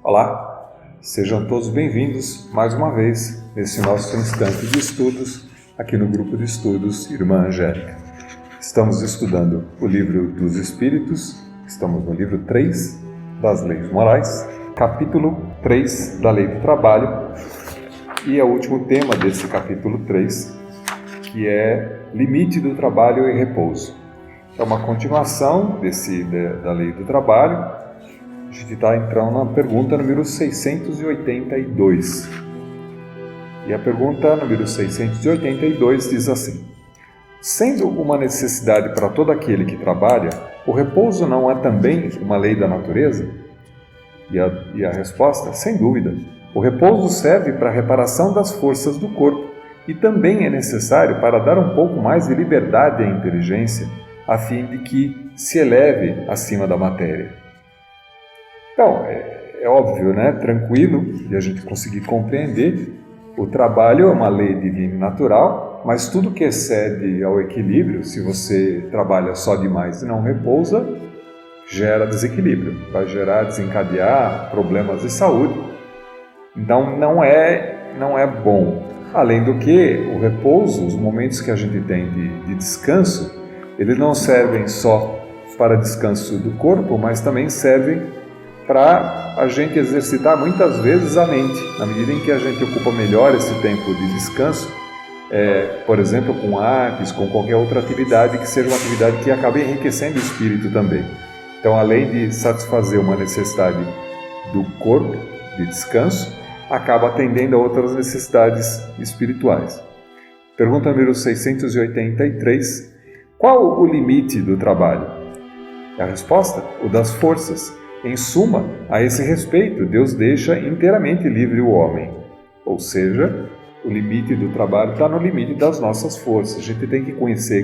Olá, sejam todos bem-vindos mais uma vez nesse nosso instante de estudos aqui no grupo de estudos Irmã Angélica. Estamos estudando o livro dos Espíritos, estamos no livro 3 das Leis Morais, capítulo 3 da Lei do Trabalho, e é o último tema desse capítulo 3, que é limite do trabalho e repouso. É uma continuação da Lei do Trabalho. A gente está entrando na pergunta número 682. E a pergunta número 682 diz assim: sendo uma necessidade para todo aquele que trabalha, o repouso não é também uma lei da natureza? E a resposta, sem dúvida. O repouso serve para a reparação das forças do corpo e também é necessário para dar um pouco mais de liberdade à inteligência, a fim de que se eleve acima da matéria. Então, é óbvio, né? Tranquilo, de a gente conseguir compreender. O trabalho é uma lei divina e natural, mas tudo que excede ao equilíbrio, se você trabalha só demais e não repousa, gera desequilíbrio, vai desencadear problemas de saúde. Então, não é bom. Além do que, o repouso, os momentos que a gente tem de descanso, eles não servem só para descanso do corpo, mas também servem para a gente exercitar muitas vezes a mente. Na medida em que a gente ocupa melhor esse tempo de descanso, por exemplo, com artes, com qualquer outra atividade que seja uma atividade que acabe enriquecendo o espírito também. Então, além de satisfazer uma necessidade do corpo de descanso, acaba atendendo a outras necessidades espirituais. Pergunta número 683. Qual o limite do trabalho? A resposta? O das forças. Em suma, a esse respeito, Deus deixa inteiramente livre o homem. Ou seja, o limite do trabalho está no limite das nossas forças. A gente tem que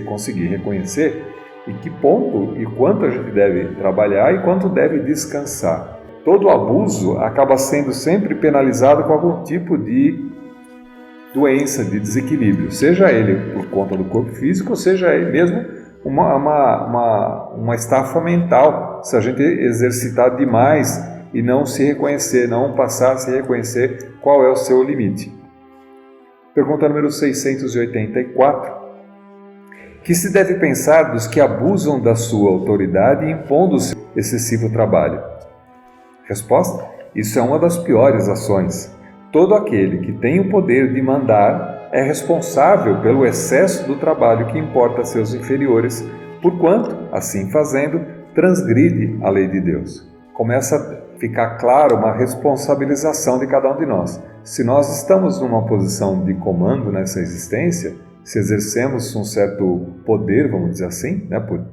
conseguir reconhecer em que ponto e quanto a gente deve trabalhar e quanto deve descansar. Todo abuso acaba sendo sempre penalizado com algum tipo de doença, de desequilíbrio, seja ele por conta do corpo físico, seja ele mesmo uma estafa mental, se a gente exercitar demais e não se reconhecer, não passar a se reconhecer qual é o seu limite. Pergunta número 684. Que se deve pensar dos que abusam da sua autoridade impondo seu excessivo trabalho? Resposta: isso é uma das piores ações. Todo aquele que tem o poder de mandar é responsável pelo excesso do trabalho que importa a seus inferiores, porquanto, assim fazendo, transgride a lei de Deus. Começa a ficar claro uma responsabilização de cada um de nós. Se nós estamos numa posição de comando nessa existência, se exercemos um certo poder, vamos dizer assim, por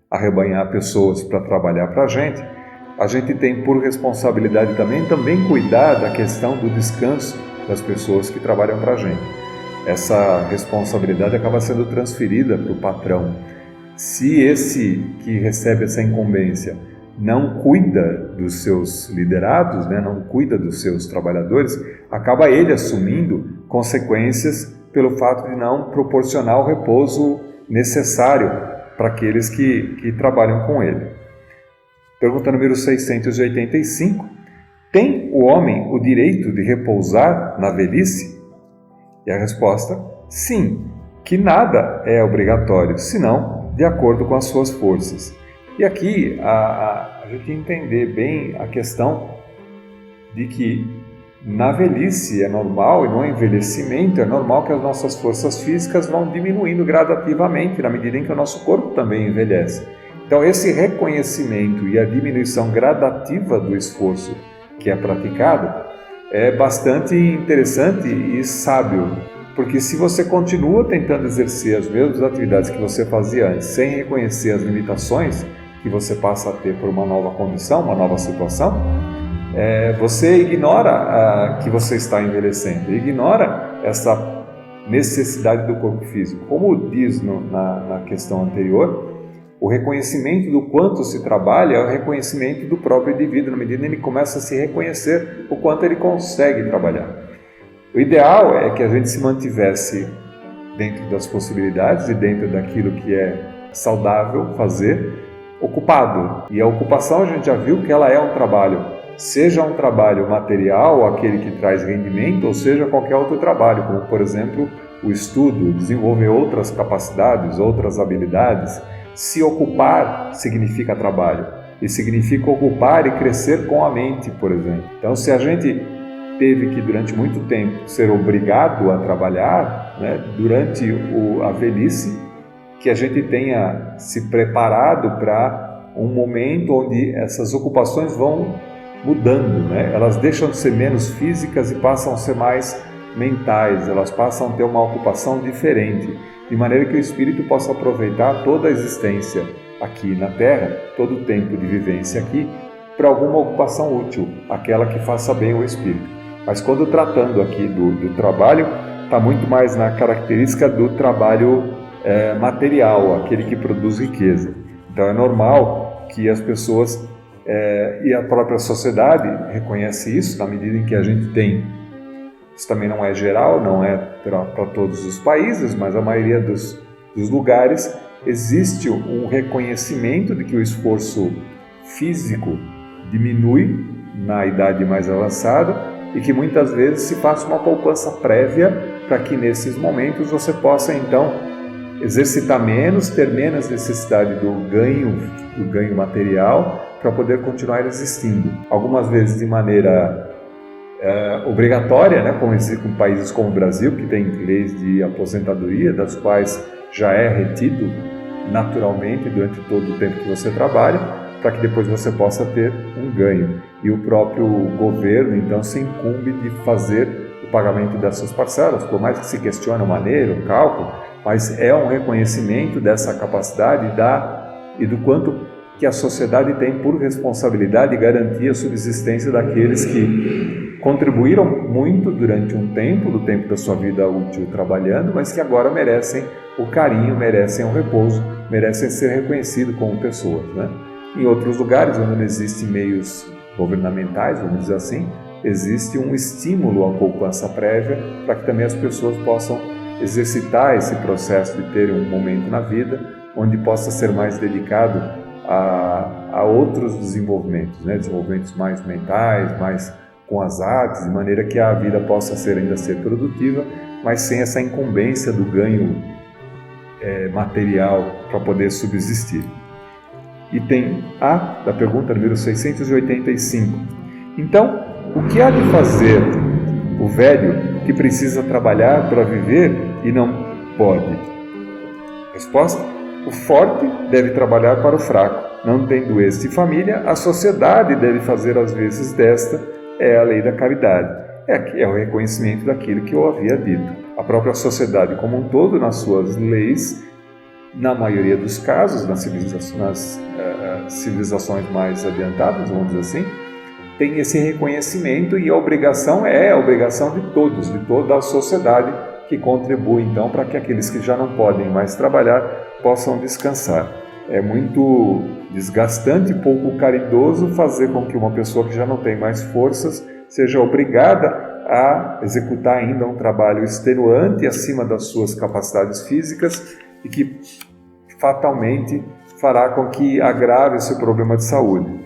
arrebanhar pessoas para trabalhar para a gente tem por responsabilidade também cuidar da questão do descanso das pessoas que trabalham para a gente. Essa responsabilidade acaba sendo transferida para o patrão. Se esse que recebe essa incumbência não cuida dos seus liderados, não cuida dos seus trabalhadores, acaba ele assumindo consequências pelo fato de não proporcionar o repouso necessário para aqueles que trabalham com ele. Pergunta número 685. Tem o homem o direito de repousar na velhice? E a resposta, sim, que nada é obrigatório, senão de acordo com as suas forças. E aqui a gente entender bem a questão de que na velhice é normal, e no envelhecimento é normal que as nossas forças físicas vão diminuindo gradativamente, na medida em que o nosso corpo também envelhece. Então esse reconhecimento e a diminuição gradativa do esforço que é praticado é bastante interessante e sábio, porque se você continua tentando exercer as mesmas atividades que você fazia antes, sem reconhecer as limitações que você passa a ter por uma nova condição, uma nova situação, você ignora que você está envelhecendo, ignora essa necessidade do corpo físico. Como diz na questão anterior, o reconhecimento do quanto se trabalha é o reconhecimento do próprio indivíduo, na medida em que ele começa a se reconhecer o quanto ele consegue trabalhar. O ideal é que a gente se mantivesse dentro das possibilidades e dentro daquilo que é saudável fazer, ocupado. E a ocupação a gente já viu que ela é um trabalho. seja um trabalho material, aquele que traz rendimento, ou seja qualquer outro trabalho, como por exemplo o estudo, desenvolver outras capacidades, outras habilidades. Se ocupar significa trabalho, e significa ocupar e crescer com a mente, por exemplo. Então, se a gente teve que durante muito tempo ser obrigado a trabalhar, né, durante a velhice, que a gente tenha se preparado para um momento onde essas ocupações vão mudando, né? Elas deixam de ser menos físicas e passam a ser mais mentais, elas passam a ter uma ocupação diferente, de maneira que o espírito possa aproveitar toda a existência aqui na Terra, todo o tempo de vivência aqui, para alguma ocupação útil, aquela que faça bem ao espírito. Mas quando tratando aqui do trabalho, está muito mais na característica do trabalho material, aquele que produz riqueza. Então é normal que as pessoas e a própria sociedade reconhece isso, na medida em que a gente tem, isso também não é geral, não é para todos os países, mas a maioria dos lugares existe um reconhecimento de que o esforço físico diminui na idade mais avançada e que muitas vezes se faça uma poupança prévia para que nesses momentos você possa então exercitar menos, ter menos necessidade do ganho material para poder continuar existindo. Algumas vezes de maneira obrigatória, né, como existe em países como o Brasil, que tem leis de aposentadoria, das quais já é retido naturalmente durante todo o tempo que você trabalha, para que depois você possa ter um ganho. E o próprio governo, então, se incumbe de fazer o pagamento dessas parcelas, por mais que se questione a maneira, o cálculo, mas é um reconhecimento dessa capacidade e do quanto que a sociedade tem por responsabilidade garantir a subsistência daqueles que contribuíram muito durante um tempo, do tempo da sua vida útil trabalhando, mas que agora merecem o carinho, merecem o repouso, merecem ser reconhecidos como pessoas, né? Em outros lugares, onde não existem meios governamentais, vamos dizer assim, existe um estímulo à poupança prévia para que também as pessoas possam exercitar esse processo de terem um momento na vida onde possa ser mais dedicado a outros desenvolvimentos, né? Desenvolvimentos mais mentais, mais com as artes, de maneira que a vida possa ainda ser produtiva, mas sem essa incumbência do ganho material para poder subsistir. Item A da pergunta número 685. Então, o que há de fazer o velho que precisa trabalhar para viver e não pode? Resposta: o forte deve trabalhar para o fraco. Não tendo este família, a sociedade deve fazer às vezes desta, é a lei da caridade. É o reconhecimento daquilo que eu havia dito. A própria sociedade como um todo, nas suas leis, na maioria dos casos, nas civilizações mais adiantadas, vamos dizer assim, tem esse reconhecimento e a obrigação é a obrigação de todos, de toda a sociedade, que contribui então para que aqueles que já não podem mais trabalhar possam descansar. É muito desgastante e pouco caridoso fazer com que uma pessoa que já não tem mais forças seja obrigada a executar ainda um trabalho extenuante acima das suas capacidades físicas e que fatalmente fará com que agrave o seu problema de saúde.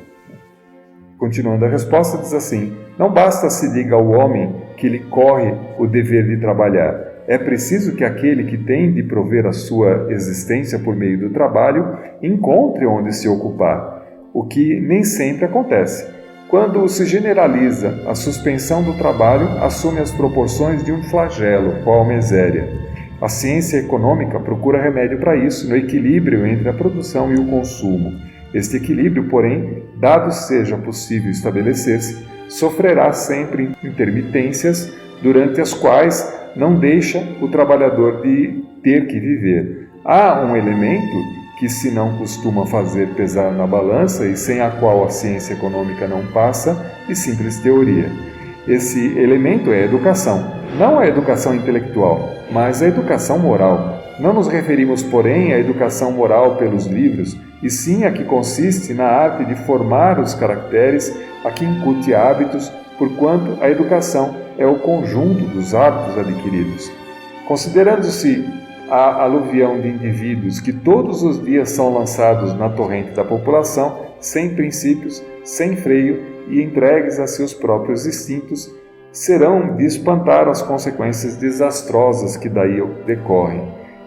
Continuando a resposta, diz assim: não basta se diga ao homem que lhe corre o dever de trabalhar. É preciso que aquele que tem de prover a sua existência por meio do trabalho encontre onde se ocupar, o que nem sempre acontece. Quando se generaliza, a suspensão do trabalho assume as proporções de um flagelo, qual a miséria. A ciência econômica procura remédio para isso no equilíbrio entre a produção e o consumo. Este equilíbrio, porém, dado seja possível estabelecer-se, sofrerá sempre intermitências durante as quais não deixa o trabalhador de ter que viver. Há um elemento que se não costuma fazer pesar na balança e sem a qual a ciência econômica não passa de simples teoria. Esse elemento é a educação, não a educação intelectual, mas a educação moral. Não nos referimos, porém, à educação moral pelos livros, e sim a que consiste na arte de formar os caracteres, a que incute hábitos, porquanto a educação é o conjunto dos hábitos adquiridos. Considerando-se a aluvião de indivíduos que todos os dias são lançados na torrente da população, sem princípios, sem freio e entregues a seus próprios instintos, serão de espantar as consequências desastrosas que daí decorrem.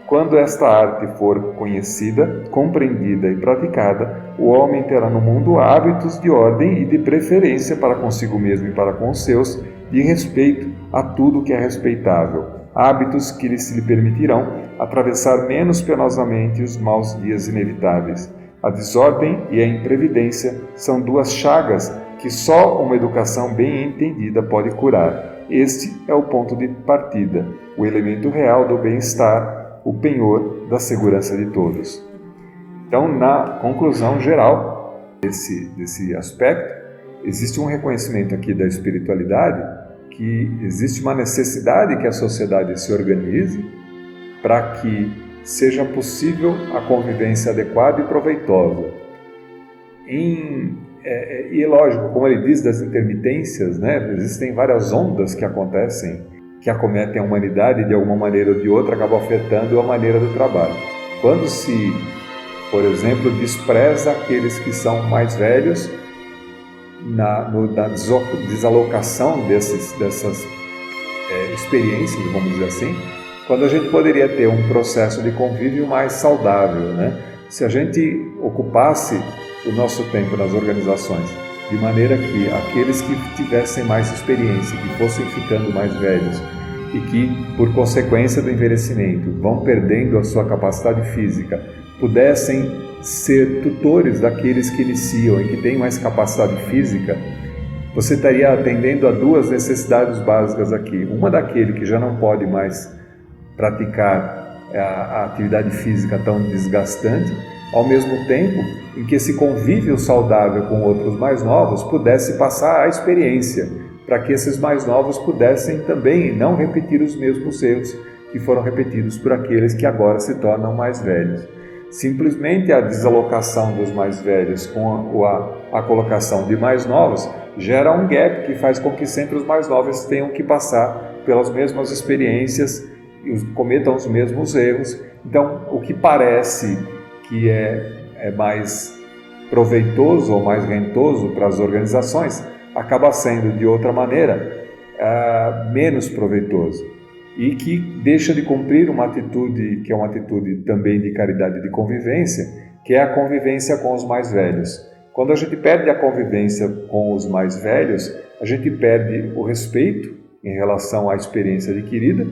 Quando esta arte for conhecida, compreendida e praticada, o homem terá no mundo hábitos de ordem e de preferência para consigo mesmo e para com os seus, de respeito a tudo que é respeitável, hábitos que lhe permitirão atravessar menos penosamente os maus dias inevitáveis. A desordem e a imprevidência são duas chagas que só uma educação bem entendida pode curar. Este é o ponto de partida, o elemento real do bem-estar, o penhor da segurança de todos. Então, na conclusão geral desse aspecto, existe um reconhecimento aqui da espiritualidade, que existe uma necessidade que a sociedade se organize para que seja possível a convivência adequada e proveitosa. E é lógico, como ele diz das intermitências, né, existem várias ondas que acontecem, que acometem a humanidade e de alguma maneira ou de outra acabam afetando a maneira do trabalho. Quando se, por exemplo, despreza aqueles que são mais velhos, na desalocação dessas experiências, vamos dizer assim, quando a gente poderia ter um processo de convívio mais saudável, né? Se a gente ocupasse o nosso tempo nas organizações de maneira que aqueles que tivessem mais experiência, que fossem ficando mais velhos e que, por consequência do envelhecimento, vão perdendo a sua capacidade física, pudessem ser tutores daqueles que iniciam e que têm mais capacidade física, você estaria atendendo a duas necessidades básicas aqui. Uma daquele que já não pode mais praticar a atividade física tão desgastante, ao mesmo tempo em que esse convívio saudável com outros mais novos pudesse passar a experiência, para que esses mais novos pudessem também não repetir os mesmos erros que foram repetidos por aqueles que agora se tornam mais velhos. Simplesmente a desalocação dos mais velhos com a colocação de mais novos gera um gap que faz com que sempre os mais novos tenham que passar pelas mesmas experiências e cometam os mesmos erros. Então, o que parece que é mais proveitoso ou mais rentoso para as organizações acaba sendo, de outra maneira, menos proveitoso e que deixa de cumprir uma atitude que é uma atitude também de caridade e de convivência, que é a convivência com os mais velhos. Quando a gente perde a convivência com os mais velhos, a gente perde o respeito em relação à experiência adquirida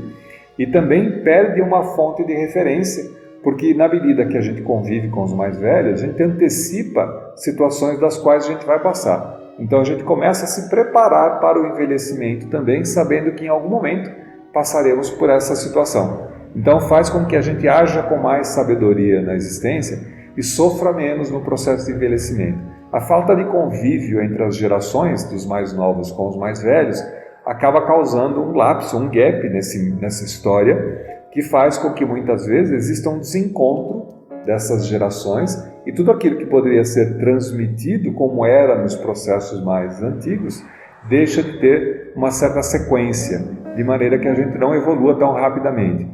e também perde uma fonte de referência, porque na medida que a gente convive com os mais velhos, a gente antecipa situações das quais a gente vai passar. Então a gente começa a se preparar para o envelhecimento também, sabendo que em algum momento passaremos por essa situação. Então faz com que a gente haja com mais sabedoria na existência e sofra menos no processo de envelhecimento. A falta de convívio entre as gerações dos mais novos com os mais velhos acaba causando um lapso, um gap nessa história, que faz com que muitas vezes exista um desencontro dessas gerações e tudo aquilo que poderia ser transmitido como era nos processos mais antigos deixa de ter uma certa sequência, de maneira que a gente não evolua tão rapidamente.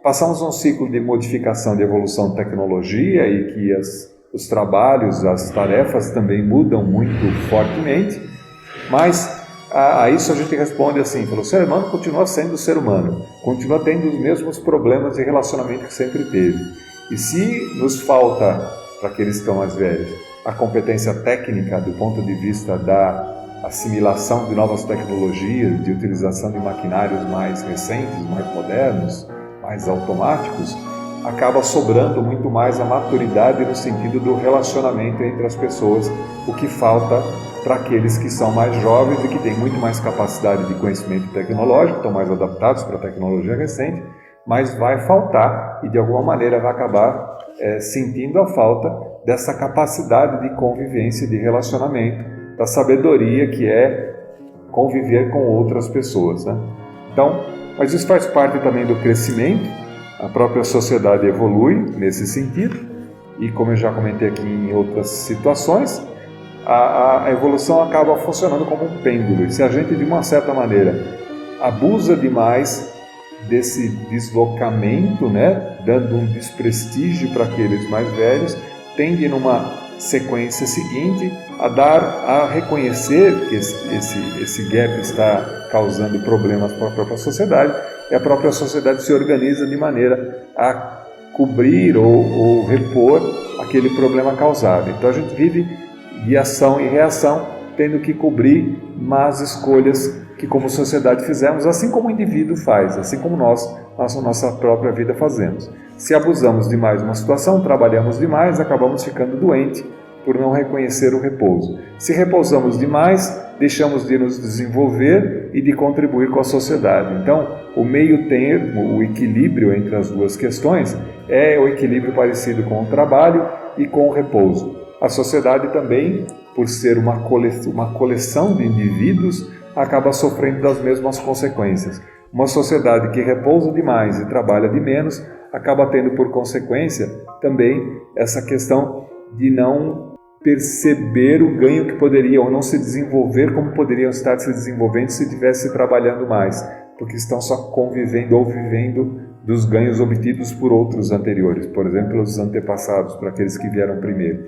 Passamos um ciclo de modificação, de evolução de tecnologia e que os trabalhos, as tarefas também mudam muito fortemente, mas a isso a gente responde assim, o ser humano continua sendo ser humano, continua tendo os mesmos problemas de relacionamento que sempre teve. E se nos falta, para aqueles que estão mais velhos, a competência técnica do ponto de vista da assimilação de novas tecnologias, de utilização de maquinários mais recentes, mais modernos, mais automáticos, acaba sobrando muito mais a maturidade no sentido do relacionamento entre as pessoas, o que falta para aqueles que são mais jovens e que têm muito mais capacidade de conhecimento tecnológico, estão mais adaptados para a tecnologia recente, mas vai faltar e de alguma maneira vai acabar sentindo a falta dessa capacidade de convivência, de relacionamento, da sabedoria que é conviver com outras pessoas, né? Então, mas isso faz parte também do crescimento, a própria sociedade evolui nesse sentido e, como eu já comentei aqui em outras situações, a evolução acaba funcionando como um pêndulo. E se a gente, de uma certa maneira, abusa demais desse deslocamento, né, dando um desprestígio para aqueles mais velhos, tende numa sequência seguinte, a reconhecer que esse gap está causando problemas para a própria sociedade, e a própria sociedade se organiza de maneira a cobrir ou repor aquele problema causado. Então a gente vive de ação e reação, tendo que cobrir más escolhas que como sociedade fizemos, assim como o indivíduo faz, assim como nós, nossa própria vida fazemos. Se abusamos demais de uma situação, trabalhamos demais, acabamos ficando doentes por não reconhecer o repouso. Se repousamos demais, deixamos de nos desenvolver e de contribuir com a sociedade. Então, o meio termo, o equilíbrio entre as duas questões, é o equilíbrio parecido com o trabalho e com o repouso. A sociedade também, por ser uma coleção de indivíduos, acaba sofrendo das mesmas consequências. Uma sociedade que repousa demais e trabalha de menos, acaba tendo por consequência também essa questão de não perceber o ganho que poderia, ou não se desenvolver como poderiam estar se desenvolvendo se estivesse trabalhando mais, porque estão só convivendo ou vivendo dos ganhos obtidos por outros anteriores, por exemplo, pelos antepassados, por aqueles que vieram primeiro.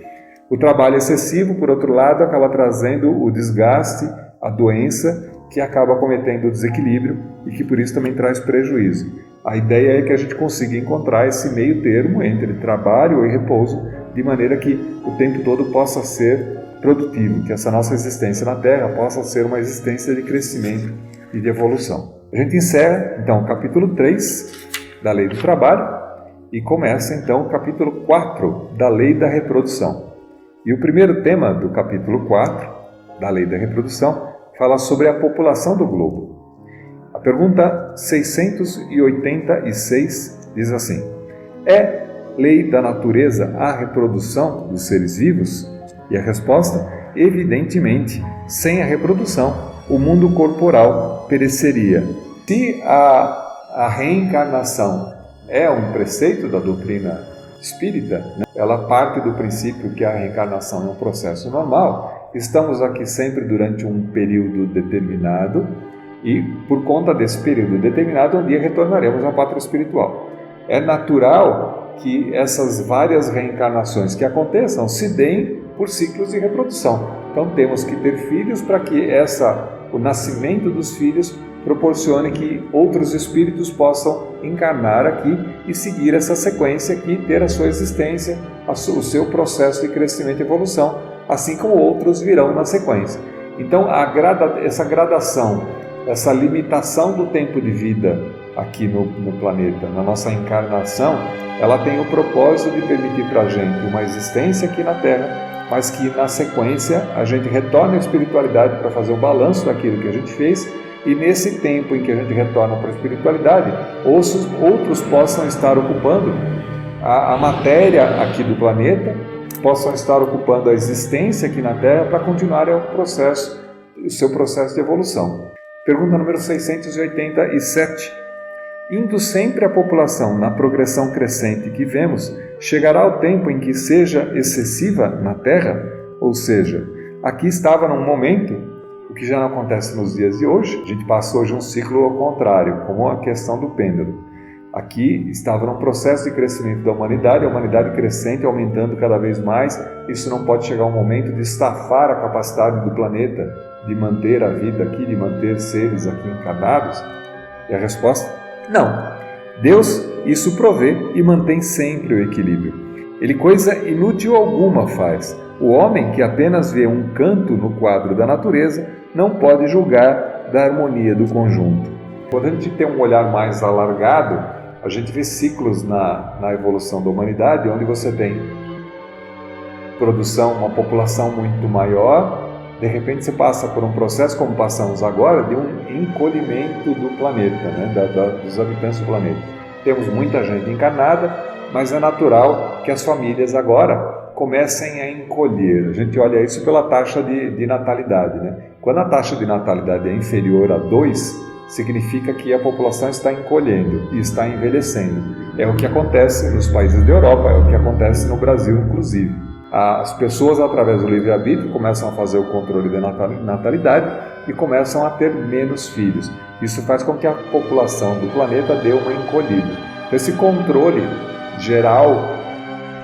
O trabalho excessivo, por outro lado, acaba trazendo o desgaste, a doença, que acaba cometendo o desequilíbrio e que por isso também traz prejuízo. A ideia é que a gente consiga encontrar esse meio termo entre trabalho e repouso, de maneira que o tempo todo possa ser produtivo, que essa nossa existência na Terra possa ser uma existência de crescimento e de evolução. A gente encerra, então, o capítulo 3 da Lei do Trabalho e começa, então, o capítulo 4 da Lei da Reprodução. E o primeiro tema do capítulo 4 da Lei da Reprodução fala sobre a população do globo. A pergunta 686 diz assim: é lei da natureza a reprodução dos seres vivos? E a resposta: evidentemente, sem a reprodução, o mundo corporal pereceria. Se a reencarnação é um preceito da doutrina espírita, ela parte do princípio que a reencarnação é um processo normal. Estamos aqui sempre durante um período determinado e, por conta desse período determinado, um dia retornaremos à pátria espiritual. É natural que essas várias reencarnações que aconteçam se deem por ciclos de reprodução. Então temos que ter filhos para que o nascimento dos filhos proporcione que outros espíritos possam encarnar aqui e seguir essa sequência aqui, ter a sua existência, o seu processo de crescimento e evolução, assim como outros virão na sequência. Então essa gradação, essa limitação do tempo de vida aqui no planeta, na nossa encarnação, ela tem o propósito de permitir para a gente uma existência aqui na Terra, mas que na sequência a gente retorne à espiritualidade para fazer o balanço daquilo que a gente fez, e nesse tempo em que a gente retorna para a espiritualidade, outros possam estar ocupando a matéria aqui do planeta, possam estar ocupando a existência aqui na Terra para continuar o seu processo de evolução. Pergunta número 687. Indo sempre a população na progressão crescente que vemos, chegará o tempo em que seja excessiva na Terra? Ou seja, aqui estava num momento, o que já não acontece nos dias de hoje, a gente passou hoje um ciclo ao contrário, como a questão do pêndulo. Aqui estava num processo de crescimento da humanidade, a humanidade crescente, aumentando cada vez mais. Isso não pode chegar um momento de estafar a capacidade do planeta de manter a vida aqui, de manter seres aqui encarnados? E a resposta? Não. Deus isso provê e mantém sempre o equilíbrio. Ele coisa inútil alguma faz. O homem que apenas vê um canto no quadro da natureza não pode julgar da harmonia do conjunto. Quando a gente tem um olhar mais alargado, a gente vê ciclos na evolução da humanidade, onde você tem produção, uma população muito maior, de repente você passa por um processo, como passamos agora, de um encolhimento do planeta, dos habitantes do planeta. Temos muita gente encarnada, mas é natural que as famílias agora comecem a encolher. A gente olha isso pela taxa de natalidade. Quando a taxa de natalidade é inferior a 2, significa que a população está encolhendo e está envelhecendo. É o que acontece nos países da Europa, é o que acontece no Brasil, inclusive. As pessoas, através do livre-arbítrio, começam a fazer o controle da natalidade e começam a ter menos filhos. Isso faz com que a população do planeta dê uma encolhida. Esse controle geral,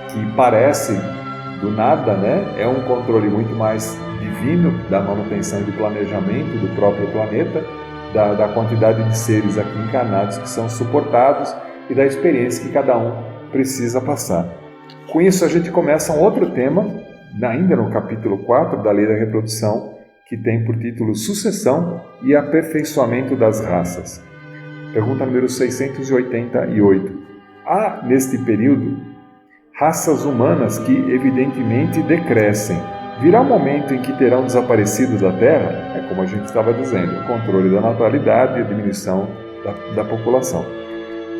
que parece do nada, né? É um controle muito mais divino da manutenção e do planejamento do próprio planeta, da quantidade de seres aqui encarnados que são suportados e da experiência que cada um precisa passar. Com isso, a gente começa um outro tema, ainda no capítulo 4 da Lei da Reprodução, que tem por título Sucessão e Aperfeiçoamento das Raças. Pergunta número 688. Há, neste período, raças humanas que, evidentemente, decrescem. Virá um momento em que terão desaparecido da Terra, como a gente estava dizendo, o controle da natalidade e a diminuição da população.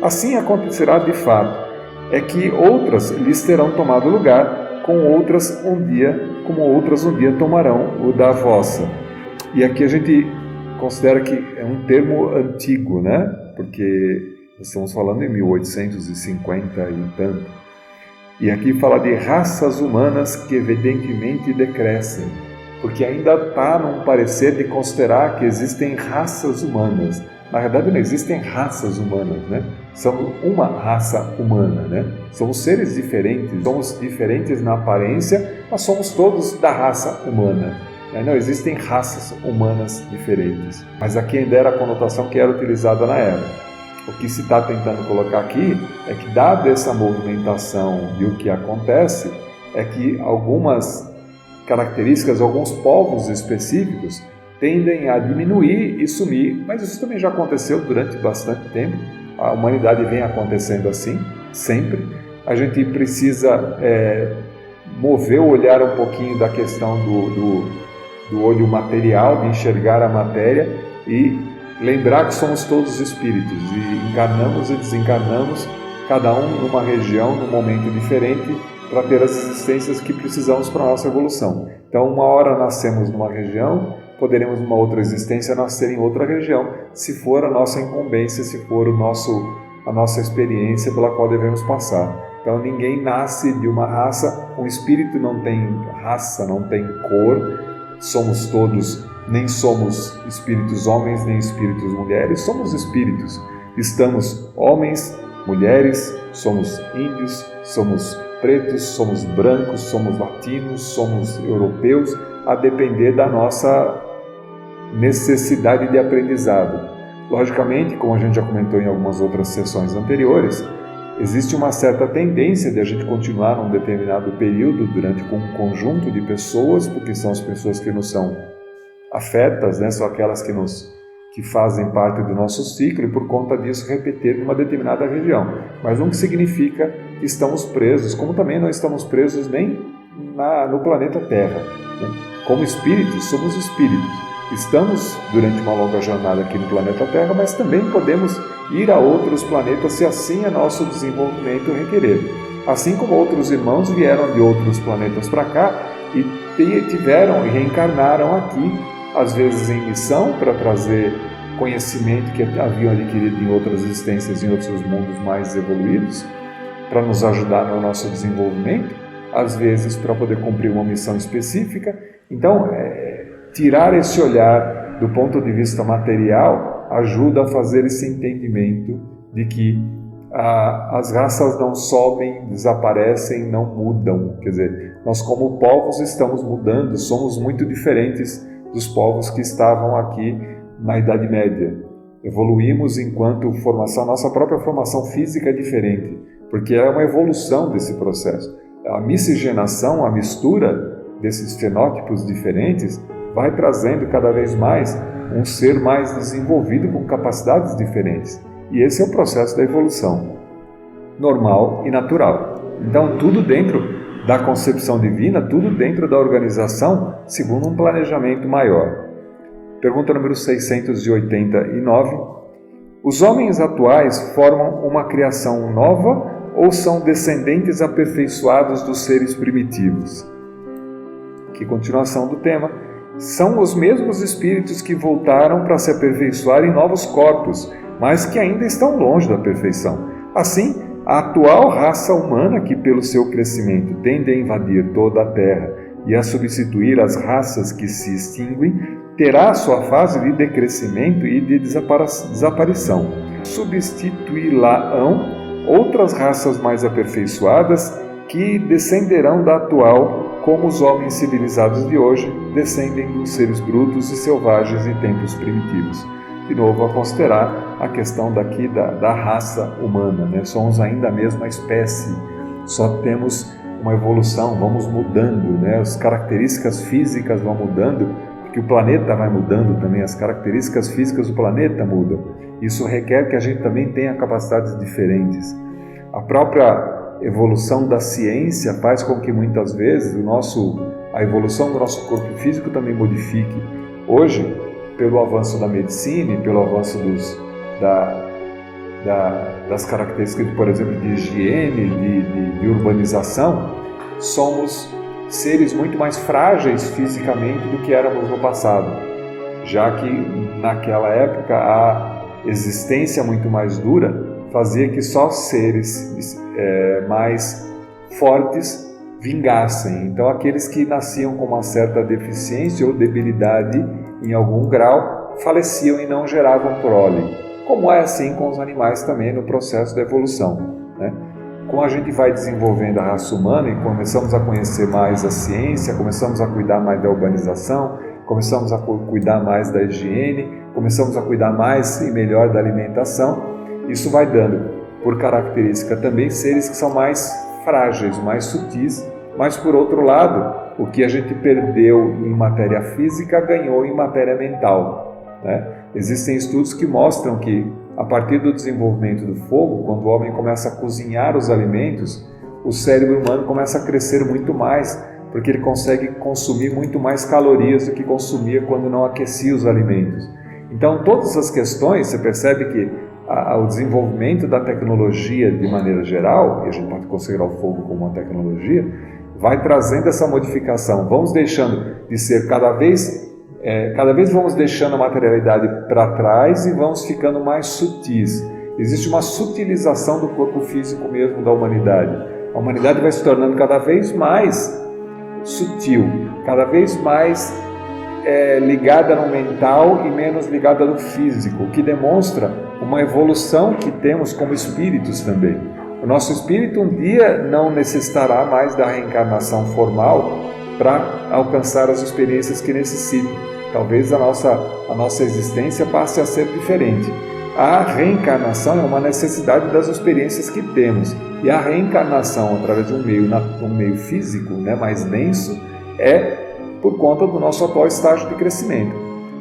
Assim acontecerá de fato, é que outras lhes terão tomado lugar, como outras um dia tomarão o da vossa. E aqui a gente considera que é um termo antigo, né? Porque nós estamos falando em 1850 e tanto. E aqui fala de raças humanas que evidentemente decrescem, porque ainda está num parecer de considerar que existem raças humanas. Na verdade, não existem raças humanas, né? Somos uma raça humana, né? Somos seres diferentes na aparência, mas somos todos da raça humana. Não existem raças humanas diferentes. Mas aqui ainda era a conotação que era utilizada na época. O que se está tentando colocar aqui é que, dada essa movimentação e o que acontece, é que algumas características, alguns povos específicos tendem a diminuir e sumir, mas isso também já aconteceu durante bastante tempo. A humanidade vem acontecendo assim, sempre. A gente precisa mover o olhar um pouquinho da questão do olho material, de enxergar a matéria e lembrar que somos todos espíritos e encarnamos e desencarnamos, cada um numa região, num momento diferente, para ter as existências que precisamos para a nossa evolução. Então, uma hora nascemos numa região, poderemos numa outra existência nascer em outra região, se for a nossa incumbência, se for a nossa experiência pela qual devemos passar. Então, ninguém nasce de uma raça, um espírito não tem raça, não tem cor, somos todos. Nem somos espíritos homens, nem espíritos mulheres, somos espíritos. Estamos homens, mulheres, somos índios, somos pretos, somos brancos, somos latinos, somos europeus, a depender da nossa necessidade de aprendizado. Logicamente, como a gente já comentou em algumas outras sessões anteriores, existe uma certa tendência de a gente continuar num determinado período com um conjunto de pessoas, porque são as pessoas que nos são afetas, né? São aquelas que fazem parte do nosso ciclo e por conta disso repetir numa determinada região. Mas não significa que estamos presos, como também não estamos presos nem no planeta Terra. Como espíritos, somos espíritos. Estamos durante uma longa jornada aqui no planeta Terra, mas também podemos ir a outros planetas se assim é nosso desenvolvimento requerer. Assim como outros irmãos vieram de outros planetas para cá e tiveram e reencarnaram aqui, às vezes em missão, para trazer conhecimento que haviam adquirido em outras existências, em outros mundos mais evoluídos, para nos ajudar no nosso desenvolvimento, às vezes para poder cumprir uma missão específica. Então, tirar esse olhar do ponto de vista material ajuda a fazer esse entendimento de que as raças não sobem, desaparecem, não mudam. Quer dizer, nós como povos estamos mudando, somos muito diferentes dos povos que estavam aqui na Idade Média. Evoluímos enquanto formação, nossa própria formação física é diferente, porque é uma evolução desse processo. A miscigenação, a mistura desses fenótipos diferentes, vai trazendo cada vez mais um ser mais desenvolvido com capacidades diferentes. E esse é o processo da evolução, normal e natural. Então, tudo dentro da concepção divina, tudo dentro da organização, segundo um planejamento maior. Pergunta número 689. Os homens atuais formam uma criação nova ou são descendentes aperfeiçoados dos seres primitivos? Que continuação do tema. São os mesmos espíritos que voltaram para se aperfeiçoar em novos corpos, mas que ainda estão longe da perfeição. Assim, a atual raça humana, que pelo seu crescimento tende a invadir toda a Terra e a substituir as raças que se extinguem, terá sua fase de decrescimento e de desaparição. Substituí-la-ão outras raças mais aperfeiçoadas que descenderão da atual, como os homens civilizados de hoje descendem dos seres brutos e selvagens de tempos primitivos. De novo, a considerar a questão daqui da raça humana, né? Somos ainda a mesma espécie, só temos uma evolução, vamos mudando, né? As características físicas vão mudando, porque o planeta vai mudando também, as características físicas do planeta mudam. Isso requer que a gente também tenha capacidades diferentes. A própria evolução da ciência faz com que muitas vezes a evolução do nosso corpo físico também modifique. Hoje, pelo avanço da medicina e pelo avanço das características, por exemplo, de higiene, de urbanização, somos seres muito mais frágeis fisicamente do que éramos no passado, já que naquela época a existência muito mais dura fazia que só seres mais fortes vingassem. Então, aqueles que nasciam com uma certa deficiência ou debilidade em algum grau faleciam e não geravam prole, como é assim com os animais também no processo da evolução, né? Como a gente vai desenvolvendo a raça humana e começamos a conhecer mais a ciência, começamos a cuidar mais da urbanização, começamos a cuidar mais da higiene, começamos a cuidar mais e melhor da alimentação, isso vai dando, por característica também, seres que são mais frágeis, mais sutis, mas por outro lado, o que a gente perdeu em matéria física ganhou em matéria mental, né? Existem estudos que mostram que a partir do desenvolvimento do fogo, quando o homem começa a cozinhar os alimentos, o cérebro humano começa a crescer muito mais, porque ele consegue consumir muito mais calorias do que consumia quando não aquecia os alimentos. Então, todas as questões, você percebe que o desenvolvimento da tecnologia de maneira geral, e a gente pode considerar o fogo como uma tecnologia, vai trazendo essa modificação. Vamos deixando de ser cada vez vamos deixando a materialidade para trás e vamos ficando mais sutis. Existe uma sutilização do corpo físico mesmo da humanidade. A humanidade vai se tornando cada vez mais sutil, cada vez mais ligada no mental e menos ligada no físico, o que demonstra uma evolução que temos como espíritos também. O nosso espírito um dia não necessitará mais da reencarnação formal para alcançar as experiências que necessita. Talvez a nossa existência passe a ser diferente. A reencarnação é uma necessidade das experiências que temos. E a reencarnação, através de um meio físico, né, mais denso, é por conta do nosso atual estágio de crescimento.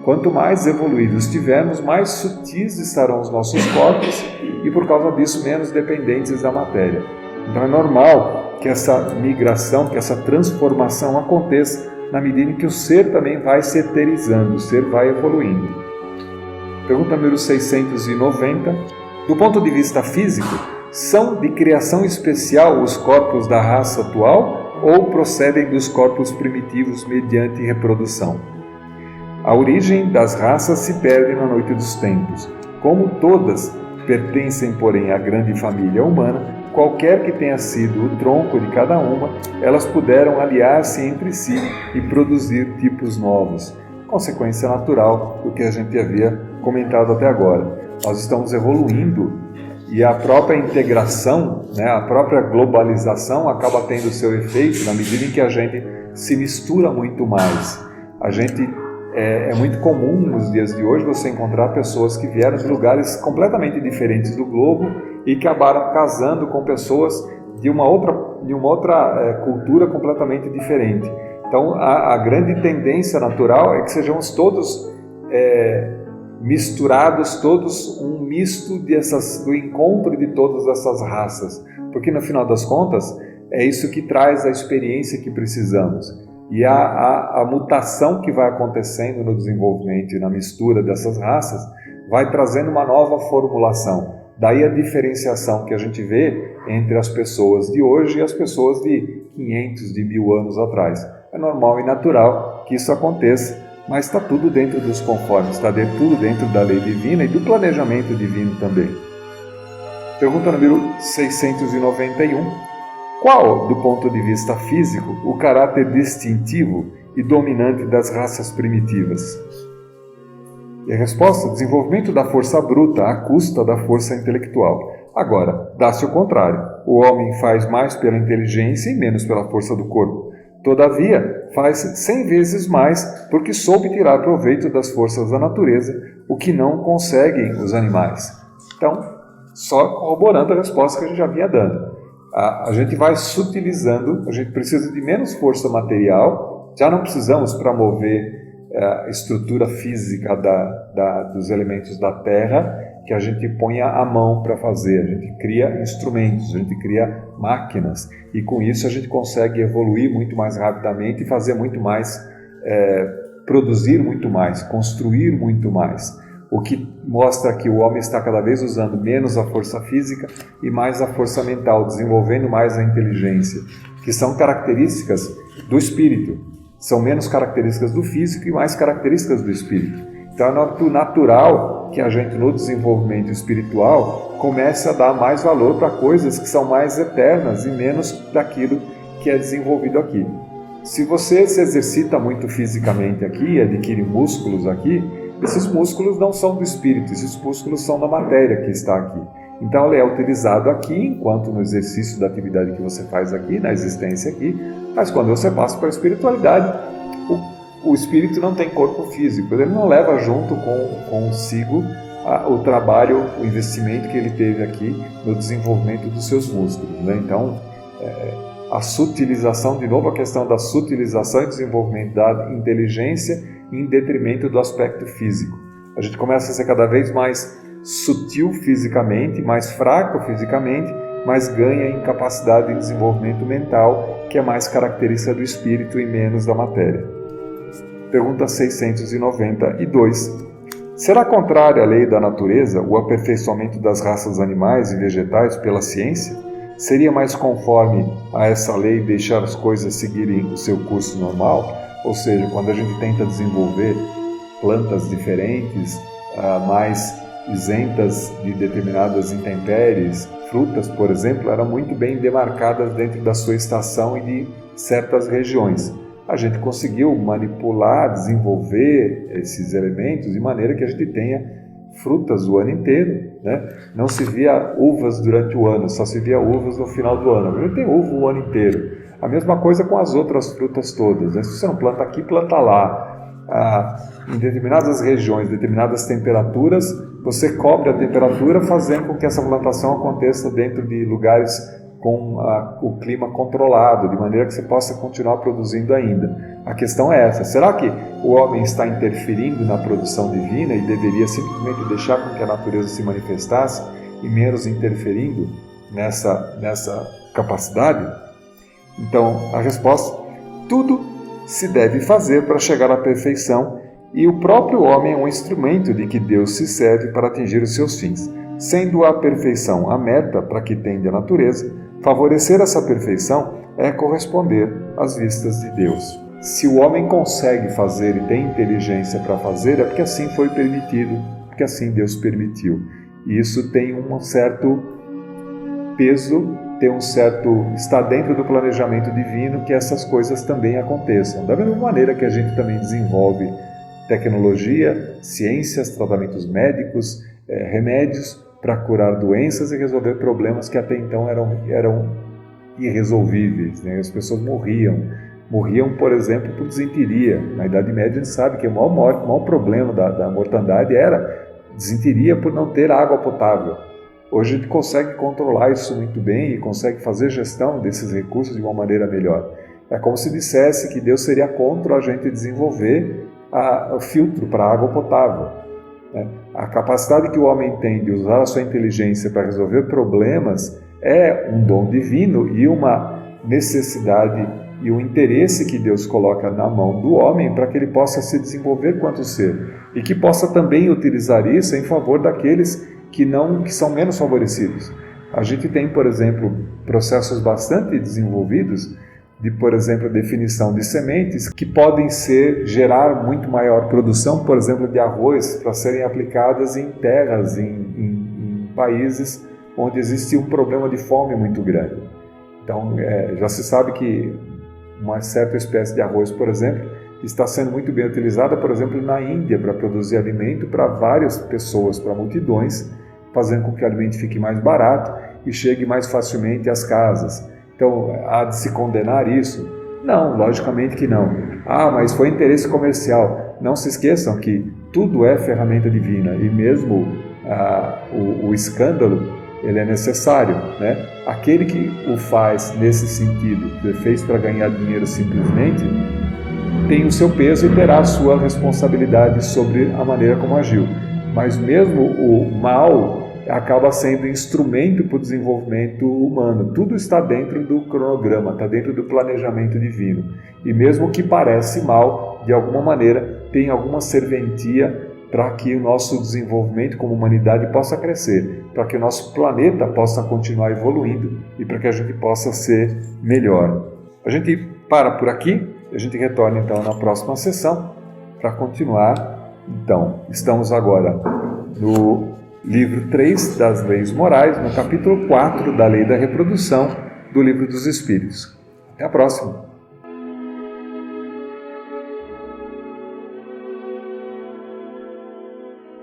Quanto mais evoluídos estivermos, mais sutis estarão os nossos corpos e, por causa disso, menos dependentes da matéria. Então é normal que essa migração, que essa transformação aconteça na medida em que o ser também vai se eterizando, o ser vai evoluindo. Pergunta número 690. Do ponto de vista físico, são de criação especial os corpos da raça atual ou procedem dos corpos primitivos mediante reprodução? A origem das raças se perde na noite dos tempos. Como todas pertencem, porém, à grande família humana, qualquer que tenha sido o tronco de cada uma, elas puderam aliar-se entre si e produzir tipos novos. Consequência natural do que a gente havia comentado até agora. Nós estamos evoluindo e a própria integração, né, a própria globalização acaba tendo seu efeito na medida em que a gente se mistura muito mais. É muito comum nos dias de hoje você encontrar pessoas que vieram de lugares completamente diferentes do globo e que acabaram casando com pessoas de uma outra cultura completamente diferente. Então, a grande tendência natural é que sejamos todos misturados, todos um misto do encontro de todas essas raças, porque no final das contas é isso que traz a experiência que precisamos. E a mutação que vai acontecendo no desenvolvimento e na mistura dessas raças vai trazendo uma nova formulação. Daí a diferenciação que a gente vê entre as pessoas de hoje e as pessoas de 500, de 1000 anos atrás. É normal e natural que isso aconteça, mas está tudo dentro dos conformes, está tudo dentro da lei divina e do planejamento divino também. Pergunta número 691. Qual, do ponto de vista físico, o caráter distintivo e dominante das raças primitivas? E a resposta: desenvolvimento da força bruta à custa da força intelectual. Agora, dá-se o contrário. o homem faz mais pela inteligência e menos pela força do corpo. Todavia, faz 100 vezes mais porque soube tirar proveito das forças da natureza, o que não conseguem os animais. Então, só corroborando a resposta que a gente já vinha dando. A gente vai sutilizando, a gente precisa de menos força material, já não precisamos para mover a estrutura física dos elementos da Terra, que a gente ponha a mão para fazer, a gente cria instrumentos, a gente cria máquinas, e com isso a gente consegue evoluir muito mais rapidamente e fazer muito mais, produzir muito mais, construir muito mais. O que mostra que o homem está cada vez usando menos a força física e mais a força mental, desenvolvendo mais a inteligência, que são características do espírito. São menos características do físico e mais características do espírito. Então é natural que a gente, no desenvolvimento espiritual, comece a dar mais valor para coisas que são mais eternas e menos daquilo que é desenvolvido aqui. Se você se exercita muito fisicamente aqui, adquire músculos aqui, esses músculos não são do espírito, esses músculos são da matéria que está aqui. Então ele é utilizado aqui, enquanto no exercício da atividade que você faz aqui, na existência aqui, mas quando você passa para a espiritualidade, o espírito não tem corpo físico, ele não leva junto consigo o trabalho, o investimento que ele teve aqui no desenvolvimento dos seus músculos, né? Então, a sutilização, de novo a questão da sutilização e desenvolvimento da inteligência em detrimento do aspecto físico. A gente começa a ser cada vez mais sutil fisicamente, mais fraco fisicamente, mas ganha em capacidade de desenvolvimento mental, que é mais característica do espírito e menos da matéria. Pergunta 692. Será contrária à lei da natureza o aperfeiçoamento das raças animais e vegetais pela ciência? Seria mais conforme a essa lei deixar as coisas seguirem o seu curso normal? Ou seja, quando a gente tenta desenvolver plantas diferentes, mais isentas de determinadas intempéries, frutas, por exemplo, eram muito bem demarcadas dentro da sua estação e de certas regiões. A gente conseguiu manipular, desenvolver esses elementos de maneira que a gente tenha frutas o ano inteiro, né? Não se via uvas durante o ano, só se via uvas no final do ano. A gente tem uva o ano inteiro. A mesma coisa com as outras frutas todas, né? Se você não planta aqui, planta lá. Em determinadas regiões, determinadas temperaturas, você cobre a temperatura fazendo com que essa plantação aconteça dentro de lugares com o clima controlado, de maneira que você possa continuar produzindo ainda. A questão é essa: será que o homem está interferindo na produção divina e deveria simplesmente deixar com que a natureza se manifestasse e menos interferindo nessa capacidade? Então, a resposta: tudo se deve fazer para chegar à perfeição, e o próprio homem é um instrumento de que Deus se serve para atingir os seus fins. Sendo a perfeição a meta para que tende a natureza, favorecer essa perfeição é corresponder às vistas de Deus. Se o homem consegue fazer e tem inteligência para fazer, é porque assim foi permitido, porque assim Deus permitiu. E isso tem um certo peso, está dentro do planejamento divino que essas coisas também aconteçam. Da mesma maneira que a gente também desenvolve tecnologia, ciências, tratamentos médicos, remédios para curar doenças e resolver problemas que até então eram irresolvíveis, né? As pessoas morriam, por exemplo, por desinteria. Na Idade Média a gente sabe que o maior problema da mortandade era desinteria por não ter água potável. Hoje a gente consegue controlar isso muito bem e consegue fazer gestão desses recursos de uma maneira melhor. É como se dissesse que Deus seria contra a gente desenvolver o filtro para a água potável. A capacidade que o homem tem de usar a sua inteligência para resolver problemas é um dom divino e uma necessidade e um interesse que Deus coloca na mão do homem para que ele possa se desenvolver quanto ser e que possa também utilizar isso em favor daqueles que são menos favorecidos. A gente tem, por exemplo, processos bastante desenvolvidos de, por exemplo, definição de sementes que podem gerar muito maior produção, por exemplo, de arroz, para serem aplicadas em terras, em países onde existe um problema de fome muito grande. Então, já se sabe que uma certa espécie de arroz, por exemplo, está sendo muito bem utilizada, por exemplo, na Índia, para produzir alimento para várias pessoas, para multidões, fazendo com que o alimento fique mais barato e chegue mais facilmente às casas. Então, há de se condenar isso? Não, logicamente que não. Mas foi interesse comercial. Não se esqueçam que tudo é ferramenta divina e mesmo o escândalo ele é necessário, né? Aquele que o faz nesse sentido, que fez para ganhar dinheiro simplesmente, tem o seu peso e terá a sua responsabilidade sobre a maneira como agiu. Mas mesmo o mal acaba sendo instrumento para o desenvolvimento humano. Tudo está dentro do cronograma, está dentro do planejamento divino. E mesmo o que parece mal, de alguma maneira, tem alguma serventia para que o nosso desenvolvimento como humanidade possa crescer, para que o nosso planeta possa continuar evoluindo e para que a gente possa ser melhor. A gente para por aqui, a gente retorna então na próxima sessão para continuar. Então, estamos agora no livro 3 das Leis Morais, no capítulo 4 da Lei da Reprodução do Livro dos Espíritos. Até a próxima!